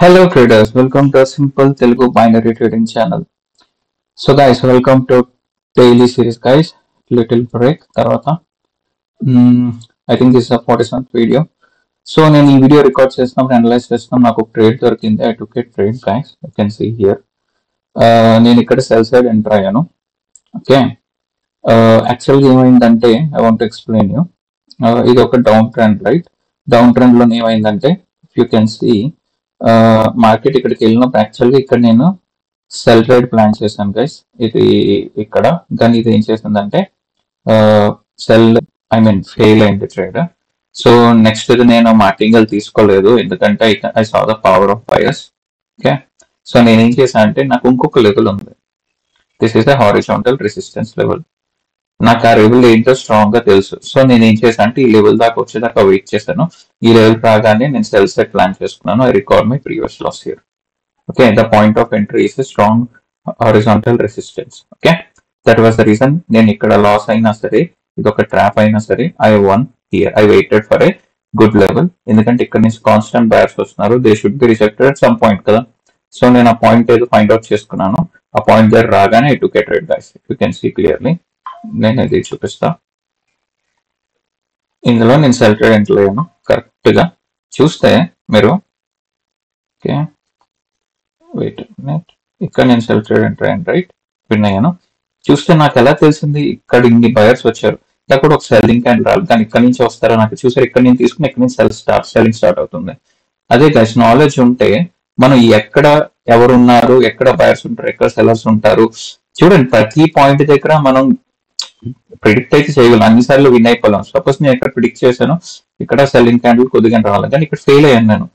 Hello traders, welcome to a simple Telugu binary trading channel. So guys, welcome to daily series guys. Little break తర్వాత I think this is a 47th video. So నేను ఈ video record చేసినప్పుడు analyse చేస్తున్నాం నాకు ఒక trade దొరికింది. I took a trade guys. You can see here. నేను ఇక్కడ సెల్ సైడ్ ఎంటర్ అయ్యాను. ఓకే యాక్చువల్గా ఏమైందంటే I want to explain you. ఇది ఒక down trend right. Down trend లో ఏమైందంటే యూ కెన్ సీ మార్కెట్ ఇక్కడికి వెళ్ళినప్పుడు యాక్చువల్గా ఇక్కడ నేను సెల్ ట్రేడ్ ప్లాన్ చేశాను గైస్. ఇది ఇక్కడ కానీ ఇది ఏం చేసిందంటే సెల్ ఫెయిల్ అయింది ట్రేడ్. సో నెక్స్ట్ ఇది నేను మార్టింగల్ తీసుకోలేదు ఎందుకంటే I saw the power of buyers. Okay so నేను ఏం చేశాను అంటే నాకు ఇంకొక లెవెల్ ఉంది. This is the horizontal resistance level. నాకు ఆ లెవెల్ ఏంటో స్ట్రాంగ్ గా తెలుసు. సో నేను ఏం చేశాను అంటే ఈ లెవెల్ దాకా వచ్చేదాకా వెయిట్ చేశాను. ఈ లెవెల్ రాగానే నేను సెల్ సెట్ ప్లాన్ చేసుకున్నాను. I record my previous loss here. Okay the point of entry is strong horizontal resistance. Okay that was the reason. నేను ఇక్కడ లాస్ అయినా సరే ఇది ఒక ట్రాప్ అయినా సరే I one here. I waited for a good level ఎందుకంటే ఇక్కడ నుంచి కాన్స్టెంట్ బయర్స్ వస్తున్నారు. They should be rejected at some point కదా. సో నేను ఆ పాయింట్ ఏదో ఫైండ్ అవుట్ చేసుకున్నాను. ఆ పాయింట్ దగ్గర రాగానే I took a trade guys. You can see clearly. నేను ఇది చూపిస్తా. ఇందులో నేను సెల్ ట్రేడ్ ఎంటర్ అయ్యాను కరెక్ట్ గా చూస్తే మీరు. ఓకే వెయిట్ ఇక్కడ నేను సెల్ ట్రేడ్ ఎంటర్ అయ్యాను రైట్. విన్ అయ్యాను. చూస్తే నాకు ఎలా తెలిసింది ఇక్కడ ఇన్ని బయర్స్ వచ్చారు. ఇక్కడ కూడా ఒక సెల్లింగ్ క్యాండిల్ రాలి కానీ ఇక్కడ నుంచి వస్తారో నాకు చూసారు. ఇక్కడ నుంచి తీసుకుని ఇక్కడ నుంచి సెల్లింగ్ స్టార్ట్ అవుతుంది. అదే గైస్ నాలెడ్జ్ ఉంటే మనం ఎక్కడ ఎవరు ఉన్నారు, ఎక్కడ బయర్స్ ఉంటారు, ఎక్కడ సెల్లర్స్ ఉంటారు చూడండి. ప్రతి పాయింట్ దగ్గర మనం ప్రిడిక్ట్ అయితే చేయగలం. అన్నిసార్లు విన్ అయిపోలేం. సపోజ్ నేను ఎక్కడ ప్రిడిక్ట్ చేశాను ఇక్కడ సెల్లింగ్ క్యాండిల్ కొద్దిగా రావాలి కానీ ఇక్కడ ఫెయిల్ అయ్యాను. నేను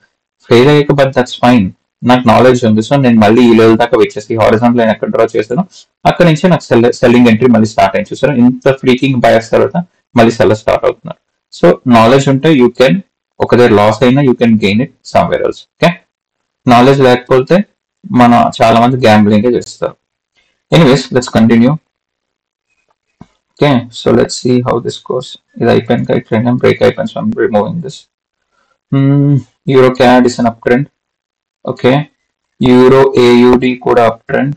ఫెయిల్ అయ్యాక బట్ దట్స్ ఫైన్. నాకు నాలెడ్జ్ ఉంది. సో నేను మళ్ళీ ఈ లెవెల్ దాకా వచ్చేసి హారిజాంటల్ లైన్ ఎక్కడ డ్రా చేశాను అక్కడ నుంచి నాకు సెల్లింగ్ ఎంట్రీ మళ్ళీ స్టార్ట్ అయింది. చూసారు ఇంత ఫ్రీకింగ్ బయర్స్ తర్వాత మళ్ళీ సెల్లర్ స్టార్ట్ అవుతున్నారు. సో నాలెడ్జ్ ఉంటే యూ కెన్ ఒకదే లాస్ అయినా you can gain it somewhere else. Okay knowledge లేకపోతే మన చాలా మంది గ్యాంబ్లింగ్ చేస్తారు. Anyways let's continue. Okay, so let's see how this goes. Is IPN trend and break IPN, so I'm removing this. Euro CAD is an uptrend. Okay, Euro AUD could uptrend.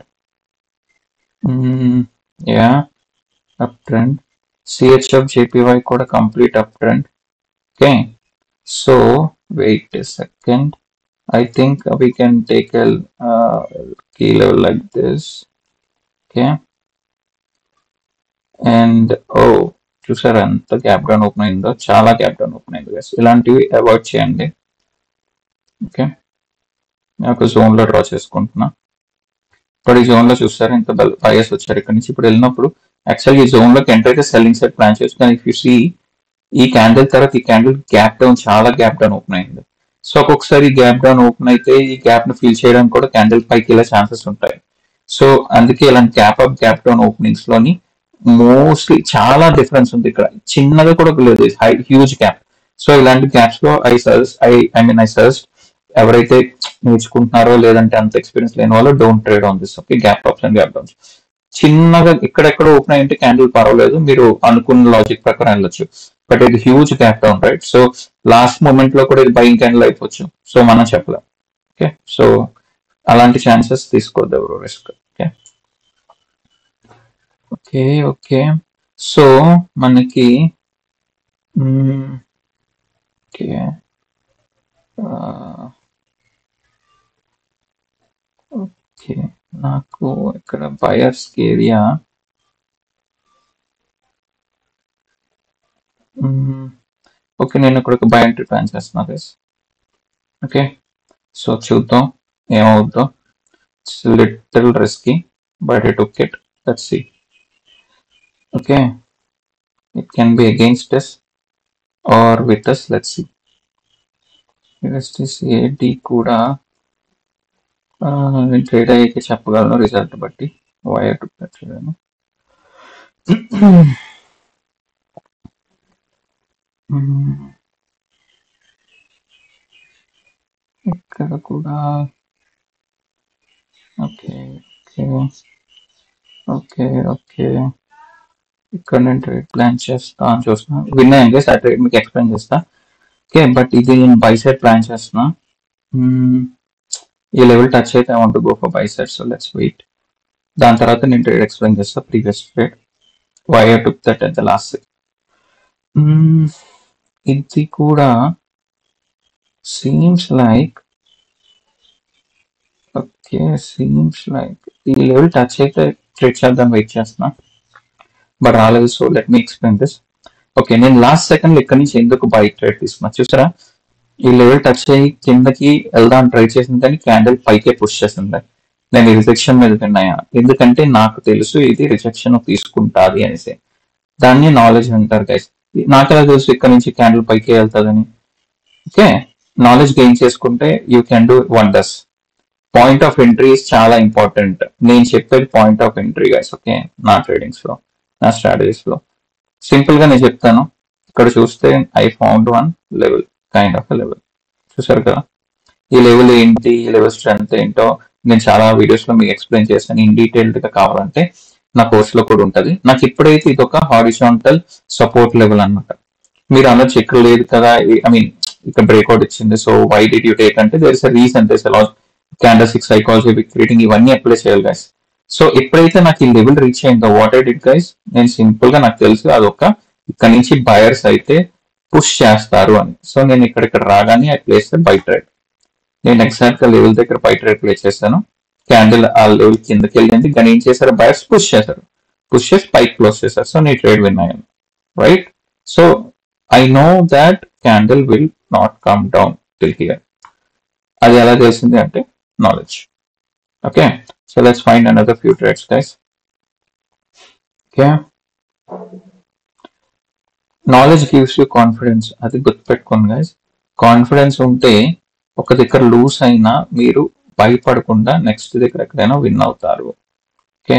Yeah, uptrend. CHF JPY could a complete uptrend. Okay, so wait a second. I think we can take a key level like this. Okay. And చూసారా ఎంత gap down open అయిందో. చాలా gap down open అయింది guys. ఇలాంటివి avoid చేయండి. Okay నాకు zone లో draw చేసుకుంటున్నా. ఇప్పుడు ఈ జోన్ లో చూస్తారు ఇంత బయర్స్ వచ్చారు ఇక్కడ నుంచి. ఇప్పుడు వెళ్ళినప్పుడు యాక్చువల్గా ఈ జోన్ లోకి ఎంటర్ అయితే సెల్లింగ్ సెట్ ప్లాన్ చేసుకుని ఇఫ్ యూ సీ ఈ క్యాండిల్ తర్వాత ఈ క్యాండిల్ గ్యాప్ డౌన్ చాలా గ్యాప్ డౌన్ ఓపెన్ అయింది. సో ఒక్కొక్కసారి గ్యాప్ డౌన్ ఓపెన్ అయితే ఈ గ్యాప్ ను ఫిల్ చేయడానికి కూడా క్యాండిల్ పైకి వెళ్ళే ఛాన్సెస్ ఉంటాయి. సో అందుకే ఇలాంటి gap up gap down openings లోని మోస్ట్లీ చాలా డిఫరెన్స్ ఉంది. ఇక్కడ చిన్నగా కూడా లేదు, హ్యూజ్ గ్యాప్. సో ఇలాంటి గ్యాప్స్ లో ఐ సజెస్ట్ ఎవరైతే నేర్చుకుంటున్నారో లేదంటే అంత ఎక్స్పీరియన్స్ లేని వాళ్ళు don't trade on this. Okay gap ups and gap downs. చిన్నగా ఇక్కడెక్కడ ఓపెన్ అయ్యింటే క్యాండిల్ పర్వాలేదు, మీరు అనుకున్న లాజిక్ ప్రకారం వెళ్ళొచ్చు. బట్ ఇది huge gap down right. So last moment లో కూడా ఇది బయింగ్ క్యాండిల్ అయిపోవచ్చు. సో మనం చెప్పలేం. ఓకే సో అలాంటి ఛాన్సెస్ తీసుకోవద్దు ఎవరు risk. Okay okay okay so మనకి ఓకే ఓకే నాకు ఇక్కడ బయర్స్ ఏరియా ఓకే నేను ఇక్కడ ఒక బై ఎంట్రీ ప్లాన్ చేస్తున్నా గైస్. ఓకే సో చూద్దాం ఏమవుద్దో. It's little risky but I took it. Let's see. Okay, it can be against us or with us. Let's see. USDCAD కూడా trade అయ్యాక చెప్పగలను result బట్టి. వైర్ చూడాను. ఇక్కడ కూడా ఓకే ఓకే ఓకే ఓకే ఇక్కడ నేను ట్రేడ్ ప్లాన్ చేస్తా అని చూస్తున్నా. విన్ అయ్యాక ఆ ట్రేడ్ మీకు ఎక్స్ప్లెయిన్ చేస్తా. ఓకే బట్ ఇది నేను బై సైడ్ ప్లాన్ చేస్తున్నా. ఈ లెవెల్ టచ్ అయితే I want go for buy side, so let's wait. దాని తర్వాత నేను ట్రేడ్ ఎక్స్ప్లెయిన్ చేస్తా, previous trade why I took that at the last. ఇది కూడా seems like okay, seems like ఈ లెవెల్ టచ్ అయితే ట్రేడ్ చేద్దాం వెయిట్ చేస్తున్నా, బట్ రాలేదు. So let me explain this. Okay, నేను లాస్ట్ సెకండ్ ఇక్కడ నుంచి ఎందుకు బై ట్రేడ్ తీసుకున్నా చూసారా? ఈ లెవెల్ టచ్ అయ్యి కిందకి వెళ్దాం ట్రై చేసింది కానీ క్యాండిల్ పైకే పుష్ చేసింది. నేను రిజెక్షన్ మీద విన్నాయా, ఎందుకంటే నాకు తెలుసు ఇది రిజెక్షన్ తీసుకుంటాది అనేసి. దాన్ని నాలెడ్జ్ అంటారు గైస్. నాకెలా తెలుసు ఇక్కడ నుంచి క్యాండిల్ పైకే వెళ్తుందని? ఓకే, నాలెడ్జ్ గెయిన్ చేసుకుంటే you can do wonders. Point of entries చాలా ఇంపార్టెంట్. నేను చెప్పేది point of entry guys. Okay, నా ట్రేడింగ్స్ లో, నా స్ట్రాటజీస్ లో సింపుల్ గా నేను చెప్తాను. ఇక్కడ చూస్తే I found one level, kind of level చూసారు కదా. ఈ లెవెల్ ఏంటి, ఈ లెవెల్ స్ట్రెంత్ ఏంటో నేను చాలా వీడియోస్ లో మీకు ఎక్స్ప్లెయిన్ చేస్తాను. ఇన్ డీటెయిల్డ్ గా కావాలంటే నా కోర్స్ లో కూడా ఉంటది. నాకు ఇప్పుడైతే ఇది ఒక హారిజాంటల్ సపోర్ట్ లెవెల్ అనమాట. మీరు అనొచ్చు ఇక్కడ లేదు కదా, ఐ మీన్ ఇక్కడ బ్రేక్అవుట్ ఇచ్చింది, so why did you take అంటే there is a reason, there is a logic, candle six psychology, wick reading ఇవన్నీ అప్లై చేయాలి గైస్. సో ఎప్పుడైతే నాకు ఈ లెవెల్ రీచ్ అయిందో వాట్ ఐ డిడ్ గైస్, నేను సింపుల్ గా నాకు తెలుసు అదొక ఇక్కడ నుంచి బయర్స్ అయితే పుష్ చేస్తారు అని. సో నేను ఇక్కడ రాగానే ఐ ప్లేస్ బై ట్రేడ్. నేను ఎగ్జాక్ట్ గా లెవెల్ దగ్గర బై ట్రేడ్ ప్లే చేశాను. క్యాండిల్ ఆ లెవెల్ కిందకి వెళ్ళింది కానీ ఏం చేశారు, బయర్స్ పుష్ చేశారు, పుష్ చేసి పైకి క్లోజ్ చేశారు. సో నీ ట్రేడ్ విన్ అయ్యాను, right? So I know that candle will not come down till here. అది ఎలా తెలిసింది అంటే knowledge. Okay, so let's find another few trades guys. Okay, knowledge gives you confidence, అది గుర్తుపెట్టుకోండి గైస్. కాన్ఫిడెన్స్ ఉంటే ఒక దగ్గర లూస్ అయినా మీరు భయపడకుండా నెక్స్ట్ దగ్గర ఎక్కడైనా విన్ అవుతారు. ఓకే,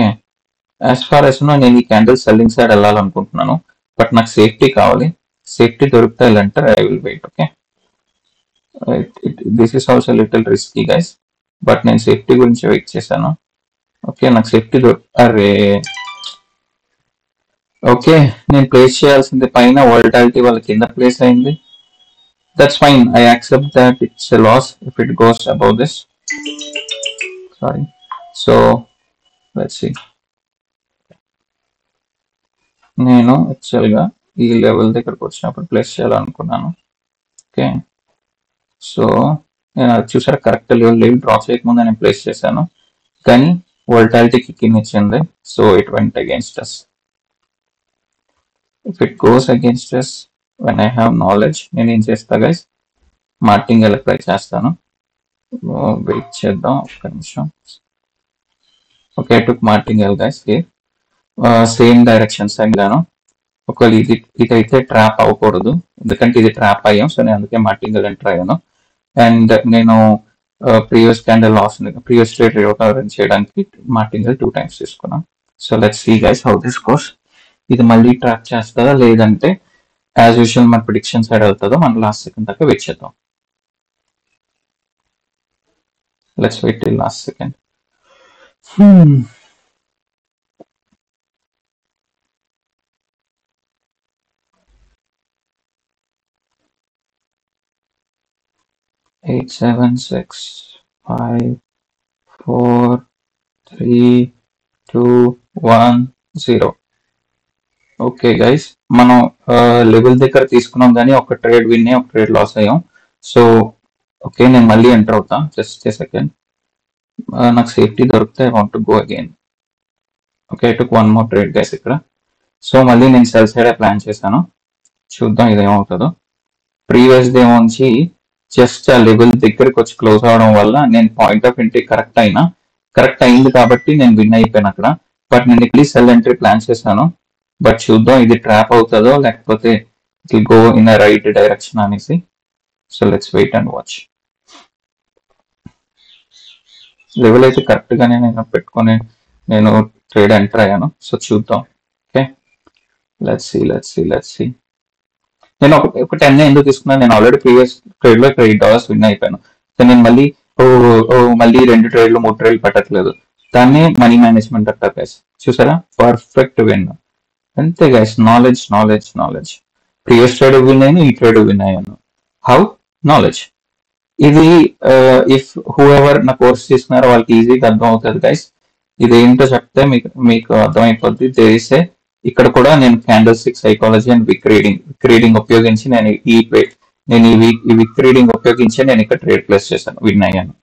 యాజ్ ఫార్ ఎస్ నేను ఈ క్యాండిల్ సెల్లింగ్ సైడ్ వెళ్ళాలనుకుంటున్నాను, బట్ నాకు సేఫ్టీ కావాలి. సేఫ్టీ దొరికితే వెళ్ళంటే I will wait. Okay, this is also little risky guys, but నేను సేఫ్టీ గురించి వెయిట్ చేశాను. ఓకే, నాకు సేఫ్టీ అరే ఓకే, నేను ప్లేస్ చేయాల్సింది పైన, వోల్టాలిటీ వాళ్ళ కింద ప్లేస్ అయింది. That's fine. I accept that it's a loss if it goes above this. Sorry. So let's see. నేను యాక్చువల్గా ఈ లెవెల్ దగ్గరకు వచ్చినప్పుడు ప్లేస్ చేయాలనుకున్నాను. ఓకే, సో నేను అది చూసారా, కరెక్ట్ లెవెల్ డ్రా చేయకముందు నేను ప్లేస్ చేశాను, కానీ వోల్టాలిటీకి కింద ఇచ్చింది. So it went against us. If it goes against us when I have knowledge, నేను ఏం చేస్తా గైస్, మార్టింగల్ ట్రై చేస్తాను. వెయిట్ చేద్దాం ఒక్క నిమిషం. Okay, took martingale guys here, same directions వెళ్ళాను. ఒకవేళ ఇదైతే ట్రాప్ అవ్వకూడదు, ఎందుకంటే ఇది ట్రాప్ అయ్యాం. సో నేను అందుకే మార్టింగల్ ఎంటర్ అయ్యాను. అండ్ నేను previous candle loss, previous trade recover చేయడానికి మార్టింగల్ 2 times తీసుకున్నాను. So let's see guys how this goes. ఇది మళ్ళీ ట్రాప్ చేస్తుందా లేదంటే యాజ్ యూజువల్ మన ప్రిడిక్షన్ సైడ్ వెళ్తుందో మనం లాస్ట్ సెకండ్ దాకా వెయిట్ చేద్దాం. Let's wait till last second. 8 7 6 5 4 3 2 1 0. Okay guys, మనం లెవెల్ దగ్గర తీసుకున్నాం కానీ ఒక ట్రేడ్ విన్ అయ్యి ఒక ట్రేడ్ లాస్ అయ్యాం. సో ఓకే, నేను మళ్ళీ ఎంటర్ అవుతా, జస్ట్ ఏ సెకండ్. నాకు సేఫ్టీ దొరికితే I want go again. Okay, I took one more trade guys ఇక్కడ. సో మళ్ళీ నేను సెల్ సైడ్ ప్లాన్ చేశాను, చూద్దాం ఇదేమవుతుందో. ప్రీవియస్ డే నుంచి జస్ట్ ఆ లెవెల్ దగ్గరికి వచ్చి క్లోజ్ అవడం వల్ల నేను పాయింట్ ఆఫ్ ఎంట్రీ కరెక్ట్ అయింది కాబట్టి నేను విన్ అయిపోయాను అక్కడ. బట్ నేను ఇక్కడ సెల్ ఎంట్రీ ప్లాన్ చేశాను, బట్ చూద్దాం ఇది ట్రాప్ అవుతుందో లేకపోతే it will go in a right direction అనేసి. So let's wait and watch. Level అయితే కరెక్ట్ గానే నేను పెట్టుకొని నేను ట్రేడ్ ఎంటర్ అయ్యాను. సో చూద్దాం. Okay, let's see. నేను ఒక 10 ఎందుకు తీసుకున్నాను, నేను ఆల్రెడీ ప్రీవియస్ ట్రేడ్ లో ఇక్కడ $8 విన్ అయిపోయాను. సో నేను మళ్ళీ మళ్ళీ 2 ట్రేడ్లు 3 ట్రేడ్లు పెట్టట్లేదు. దాన్ని మనీ మేనేజ్మెంట్ అంటారు గైస్. చూసారా, పర్ఫెక్ట్ విన్. అంతే guys, knowledge. Previous trade win అయ్యాను, ఈ ట్రేడ్ విన్ అయ్యాను. హౌ? నాలెడ్జ్. ఇది ఇఫ్ హూ ఎవర్ నా కోర్స్ తీసుకున్నారో వాళ్ళకి ఈజీగా అర్థం అవుతుంది గైస్. ఇది ఏంటో చెప్తే మీకు మీకు అర్థమైపోద్ది. తెలిసే ఇక్కడ కూడా నేను candlestick psychology and wick reading ఉపయోగించి నేను ఈ విక్ రీడింగ్ ఉపయోగించి నేను ఇక్కడ ట్రేడ్ ప్లేస్ చేశాను, విన్ అయ్యాను.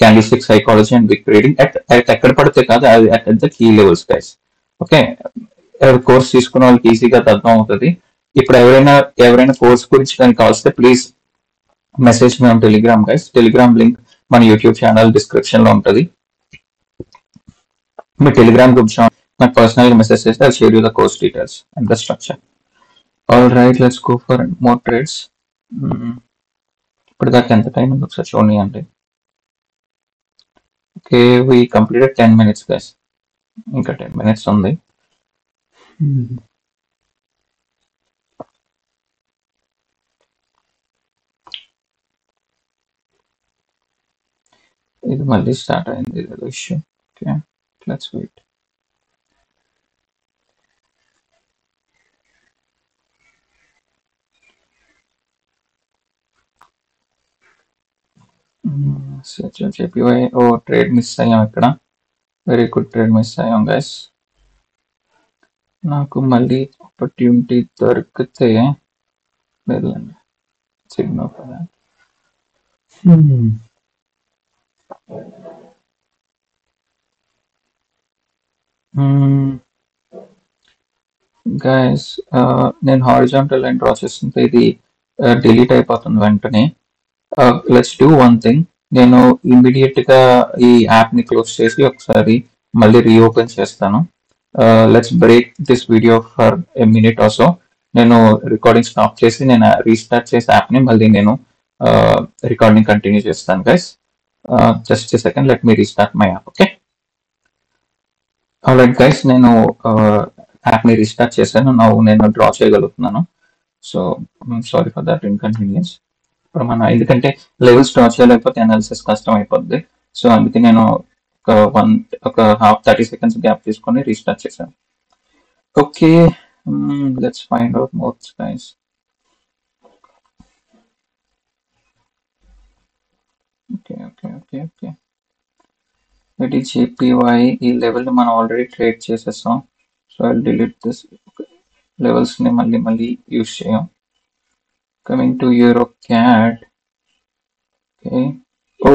Candlestick psychology and wick reading at ఎక్కడ పడితే కాదు, అది at the key levels guys. Okay, course తీసుకున్న వాళ్ళకి ఈజీగా అర్థం అవుతుంది. ఇప్పుడు ఎవరైనా కోర్స్ గురించి కానీ కావస్తే please message me on Telegram guys. Telegram link మన యూట్యూబ్ ఛానల్ డిస్క్రిప్షన్ లో ఉంటుంది. మీ టెలిగ్రామ్ గ్రూప్ నాకు పర్సనల్ గా మెసేజ్ చేస్తే I share you the course details and the structure. All right, let's go for more trades. ఇప్పటిదాకా ఎంత time ఉంది ఒకసారి చూడండి అండి. Okay, we completed 10 minutes guys. ఇంకా 10 minutes ఉంది. ఇది మళ్ళీ స్టార్ట్ అయింది ఏదో issue. Okay, let's wait. చెప్పివై oh trade miss అయ్యాం ఇక్కడ. వెరీ గుడ్ ట్రేడ్ మిస్ అయ్యాం గైస్. నాకు మళ్ళీ ఆపర్చునిటీ దొరికితే లేదండి సిగ్నల్ కదా. గైస్ నేను హారిజాంటల్ లైన్ డ్రా చేస్తుంటే ఇది డిలీట్ అయిపోతుంది వెంటనే. Let's do one thing. నేను ఇమీడియట్ గా ఈ యాప్ ని క్లోజ్ చేసి ఒకసారి మళ్ళీ రీఓపెన్ చేస్తాను. Let's break this video for a minute also. నేను రికార్డింగ్ స్టాప్ చేసి నేను రీస్టార్ట్ చేసే యాప్ ని మళ్ళీ నేను రికార్డింగ్ కంటిన్యూ చేస్తాను guys. Just second, let me restart my app. Okay, alright guys, నేను యాప్ ని రీస్టార్ట్ చేశాను. నేను డ్రా చేయగలుగుతున్నాను. So sorry for that inconvenience. ఇప్పుడు ఎందుకంటే లెవెల్స్ డ్రా చేయలేకపోతే అనాలిసిస్ కష్టం అయిపోద్ది. సో అందుకే నేను ఒక 30 seconds గ్యాప్ తీసుకొని రీస్టార్ట్ చేశాను. Okay, let's find out more guys. Okay okay okay okay ఇది జేపీవై. ఈ లెవెల్ ని మనం ఆల్రెడీ ట్రేడ్ చేసేసాం. So I delete this. Levels ని మళ్ళీ యూజ్ చేయం. Coming to euro CAD. Okay, oh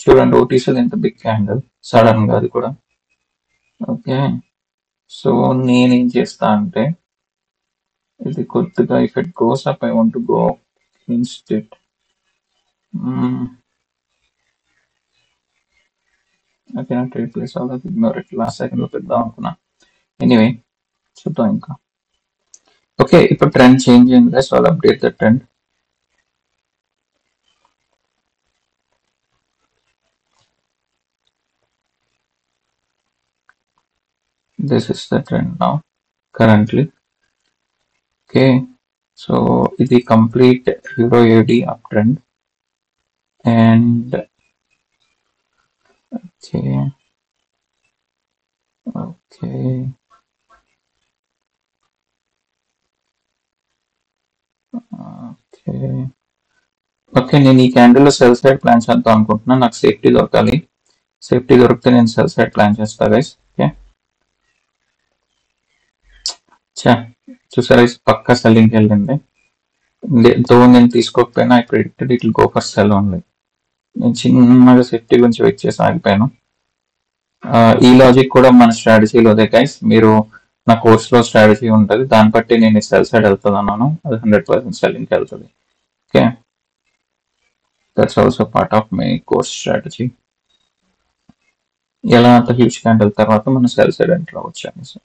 చూడండి ఓటీసీలో ఎంత బిగ్ క్యాండిల్ సడన్ గా, అది కూడా. ఓకే, సో నేనేం చేస్తా అంటే ఇది కొద్దిగా if it goes up I want to go instead. Okay, నా ట్రేడ్ ప్లేస్ అవ్వదు, ఇగ్నోర్ ఇట్. లాస్ట్ సెకండ్ లో పెడదాం అనుకున్నా. ఎనీవే చూద్దాం ఇంకా. ఓకే, ఇప్పుడు ట్రెండ్ చేంజ్ అయింది. So I'll update the trend. This is the trend now currently. Okay, so ఇది complete Euro AUD uptrend and okay నేను ఈ క్యాండిల్ సెల్ సైడ్ ప్లాన్ చేద్దాం అనుకుంటున్నా. నాకు సేఫ్టీ దొరకాలి. సేఫ్టీ దొరికితే నేను సెల్ సైడ్ ప్లాన్ చేస్తా గైస్. ఓకే, చూసారా పక్కా సెల్లింగ్కి వెళ్ళింది. తో నేను తీసుకోకపోయినా I predicted it will go for sell only. నేను చిన్నగా సేఫ్టీ గురించి వెయిట్ చేసి ఆగిపోయాను. ఈ లాజిక్ కూడా మన స్ట్రాటజీలో అదే గైస్. మీరు నా కోర్స్లో స్ట్రాటజీ ఉంటుంది, దాన్ని బట్టి నేను సెల్ సైడ్ వెళ్తుంది అన్నాను. అది 100% సెల్లింగ్కి వెళ్తుంది. Okay, that's also part of my course strategy. ఎలా అంత హ్యూజ్ క్యాండిల్ తర్వాత మనం సెల్ సైడ్ ఎంటర్ అవ్వచ్చు అనేసి.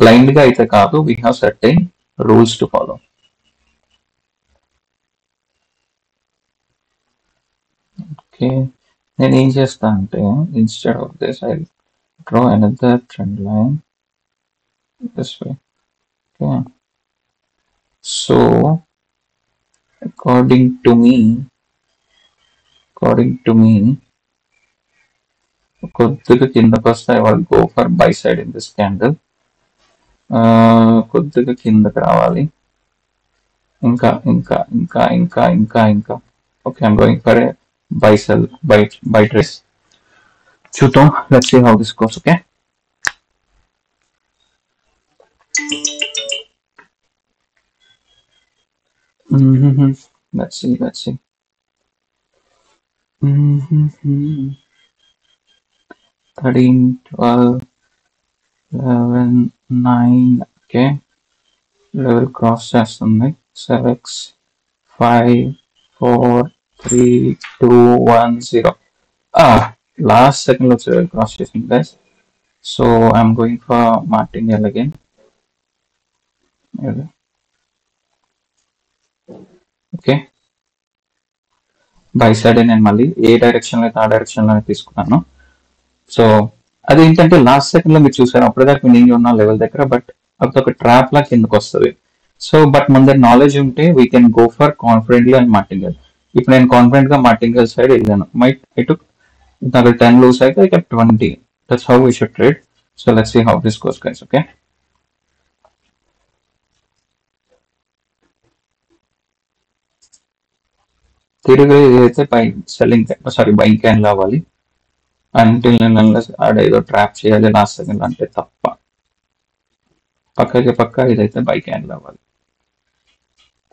బ్లైండ్ గా అయితే కాదు, we have certain rules to follow. Okay, నేను ఏం చేస్తా అంటే instead of this I draw another trend line this way. Okay, so according to me కొద్దిగా కిందకు వస్తే I will go for buy side in this candle. కొద్దిగా కిందకి రావాలి. ఇంకా ఇంకా ఇంకా ఇంకా ఇంకా ఇంకా Okay, I'm going for a buy sell buy trace. Chuto, let's see how this goes. Okay. Mm-hmm. Let's see. Let's see. Mm-hmm. 13, 12, 11, 9. Okay. Level cross చేస్తుంది. Select 5, 4, 3, 2, 1, 0. Last second looks level cross చేసింది guys. So I'm going for Martingale again. Okay by side నేను మళ్ళీ ఏ direction అయితే ఆ direction లోనే తీసుకున్నాను. So అదేంటంటే last second లో మీరు చూసారు అప్పటిదాకా నేను ఉన్న లెవెల్ దగ్గర, బట్ అది ఒక ట్రాప్ లా కిందకు వస్తుంది. సో బట్ మన దగ్గర నాలెడ్జ్ ఉంటే we can go for confidently and martingale. ఇప్పుడు నేను కాన్ఫిడెంట్ గా మార్టింగల్ సైడ్ వెళ్ళాను. ఐ టుక్ నాకు 10 లూస్ అయితే I keep 20. That's how we should trade. So let's see how this goes guys. Okay తిరిగి ఏదైతే బై సెల్లింగ్ బైంగ్ క్యాన్ అవ్వాలి until నేను ఆడేదో ట్రాప్ చేయాలి లాస్ట్ సెకండ్ అంటే తప్ప. పక్క ఇదైతే బై క్యాన్ అవ్వాలి.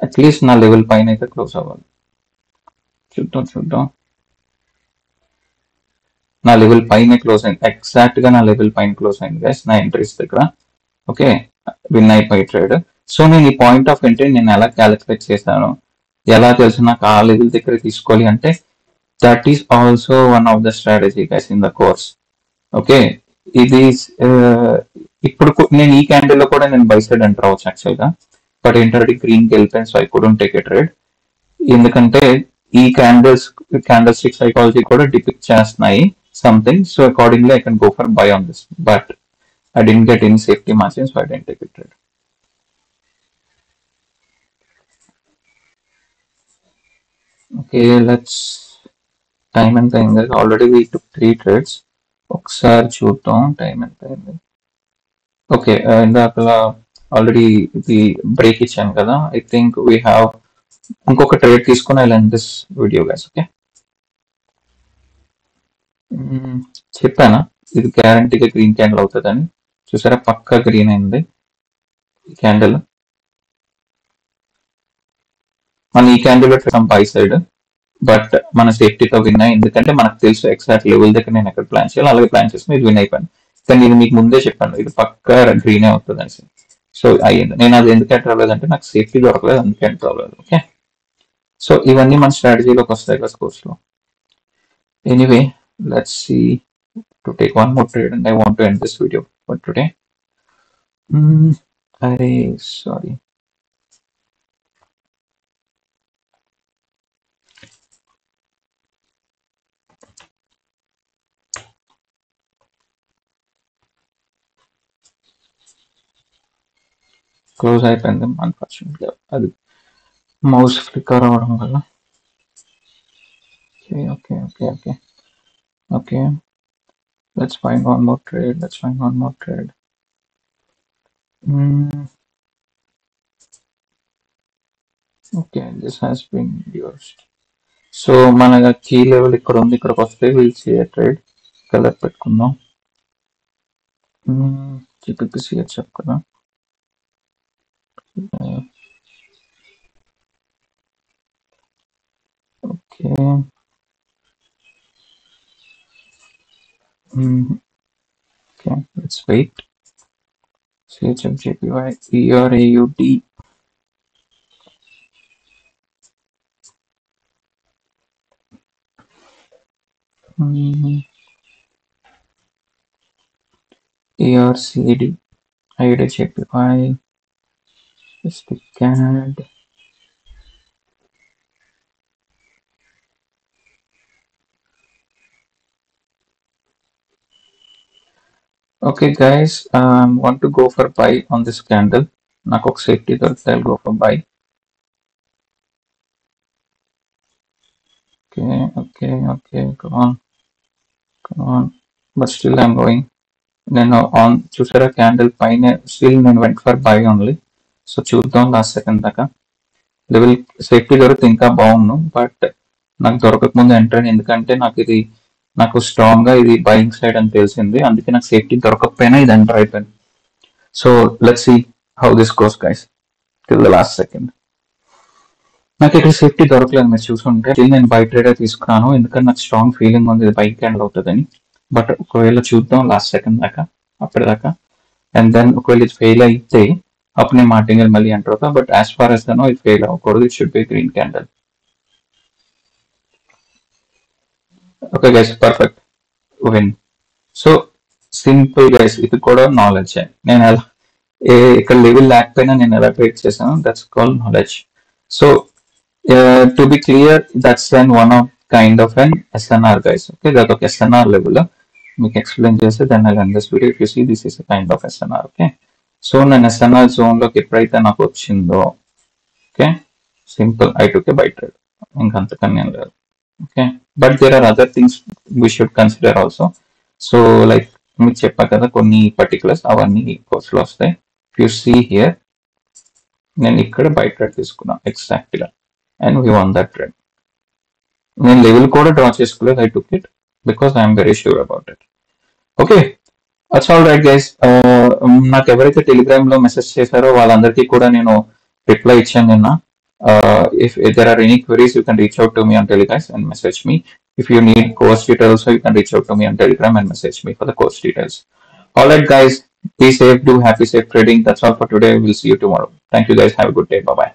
అట్లీస్ట్ నా లెవెల్ పైన అయితే క్లోజ్ అవ్వాలి. చూద్దాం నా లెవెల్ పైన క్లోజ్ అయింది. ఎగ్జాక్ట్ గా నా లెవెల్ పైన క్లోజ్ అయింది గైస్ నా ఎంట్రీస్ దగ్గర. ఓకే విన్ అయిపోయి ట్రేడ్. సో నేను ఈ పాయింట్ ఆఫ్ ఎంట్రీ నేను ఎలా క్యాలిక్యులేట్ చేశాను, ఎలా తెలుసు నాకు ఆ లెవెల్ దగ్గర తీసుకోవాలి అంటే that is also one of the strategy guys in the course. Okay ఇది ఇప్పుడు నేను ఈ క్యాండిల్ లో కూడా నేను బై సైడ్ ఎంటర్ అవ్వచ్చు యాక్చువల్ గా, బట్ ఏంటంటే గ్రీన్ కి వెళ్ళిపోయింది. So I couldn't take a trade ఎందుకంటే ఈ క్యాండిల్ స్టిక్ సైకాలజీ కూడా డిపిక్ట్ చేస్తున్నాయి something. So accordingly I can go for by on this, but I didn't get any safety margin, so I didn't take a trade. Okay, let's time and time. Already we took 3 trades. ఒకసారి చూద్దాం time ఎంత అయింది. Okay ఇందాక already ఇది break ఇచ్చాను కదా. I think we have ఇంకొక trade తీసుకుని I lend this video guys. Okay చెప్పానా ఇది గ్యారంటీగా గ్రీన్ క్యాండిల్ అవుతుందని. చూసారా పక్కా గ్రీన్ అయింది ఈ క్యాండిల్. మన ఈ క్యాండిల్ బై సైడ్, బట్ మన సేఫ్టీతో విన్ అయ్యి ఎందుకంటే మనకు తెలుసు ఎగ్జాక్ట్ లెవెల్ దగ్గర నేను ఎక్కడ ప్లాన్ చేయాలి, అలాగే ప్లాన్ చేసి ఇది విన్ అయిపోయాను. కానీ నేను మీకు ముందే చెప్పాను ఇది పక్కా గ్రీనే అవుతుంది అనేసి. సో అయ్యింది. నేను అది ఎందుకు ఎంటర్ అవ్వలేదంటే నాకు సేఫ్టీ దొరకలేదు, అందుకే ఎంటర్ అవ్వలేదు. ఓకే సో ఇవన్నీ మన స్ట్రాటజీలోకి వస్తాయి కదా కోర్స్ లో. Anyway let's see to take one more trade and I want to end this video for today. Sorry. Close అయిపోయింది unfortunately. అది మౌస్ ఫ్లిక్కర్ అవ్వడం వల్ల. Okay. Let's find one more trade. Okay, this has been used. So మన key level ఇక్కడ ఉంది, ఇక్కడికి వస్తే will see a trade. Colour పెట్టుకుందాం. GPPCHF కదా. Okay okay, let's wait. CHF JPY ERAUD. ERCD IDA JPY is the CAD. Okay guys, want to go for buy on this candle. నాకు ఒక safety దొరికితే I'll go for buy. Okay, come on. But still I'm going. నేను on చూసారా candle పైన still నేను went for by only. So చూద్దాం last second దాకా. Level safety దొరికితే ఇంకా బాగుండు, బట్ నాకు దొరకక ముందు ఎంటర్ అయ్యాను, ఎందుకంటే నాకు స్ట్రాంగ్ గా ఇది బయింగ్ సైడ్ అని తెలిసింది, అందుకే నాకు సేఫ్టీ దొరకకపోయినా ఇది ఎంటర్ అయిపోయింది. So let's see how this goes guys till the last second. నాకు ఇక్కడ సేఫ్టీ దొరకలేదు, మీరు చూసుకుంటే నేను బై ట్రేడర్ తీసుకున్నాను, ఎందుకంటే నాకు స్ట్రాంగ్ ఫీలింగ్ ఉంది ఇది బై క్యాండిల్ అవుతుందని. బట్ ఒకవేళ చూద్దాం లాస్ట్ సెకండ్ దాకా, అప్పటిదాకా. అండ్ దెన్ ఒకవేళ ఇది ఫెయిల్ అయితే అప్పుడు నేను మార్టింగల్ మళ్ళీ ఎంటర్ అవుతా. బట్ యాజ్ ఫార్ ఎస్ దనో ఇది ఫెయిల్ అవ్వకూడదు, it should be green candle. Okay guys, perfect, win. So simple guys, ఇది కూడా నాలెడ్జ్. నేను ఎలా ఇక్కడ లెవెల్ లేకపోయినా నేను ఎలా ట్రేడ్ చేశాను, that's call knowledge. So to be clear, that's then one of kind of an SNR guys. Okay, that ఒక ఎస్ఎన్ఆర్ లెవెల్ మీకు ఎక్స్ప్లెయిన్ చేస్తే then I run this video. If you see this is kind of SNR. Okay, so నేను SNR zone లోకి ఎప్పుడైతే నాకు వచ్చిందో, okay, simple I took a buy trade, ఇంకంతకన్నా ఏం లేదు. Okay, but there are other things we should consider also. So like మీకు చెప్పా కదా కొన్ని పర్టికులర్స్, అవన్నీ కోర్స్ లో వస్తాయి. ఇఫ్ యూ సీ హియర్, నేను ఇక్కడ బై ట్రేడ్ తీసుకున్నా ఎగ్జాక్ట్ గా, and we want that trade. నేను లెవెల్ కూడా డ్రా చేసుకోలేదు, I took it because I'm very sure about it. Okay, that's all right guys. నాకు ఎవరైతే టెలిగ్రామ్ లో మెసేజ్ చేశారో వాళ్ళందరికీ కూడా నేను రిప్లై ఇచ్చాను నిన్న. If there are any queries, you can reach out to me on Telegram and message me. If you need course details also, you can reach out to me on Telegram and message me for the course details. All right guys, be safe, do happy, safe trading. That's all for today. We'll see you tomorrow. Thank you guys. Have a good day. Bye bye.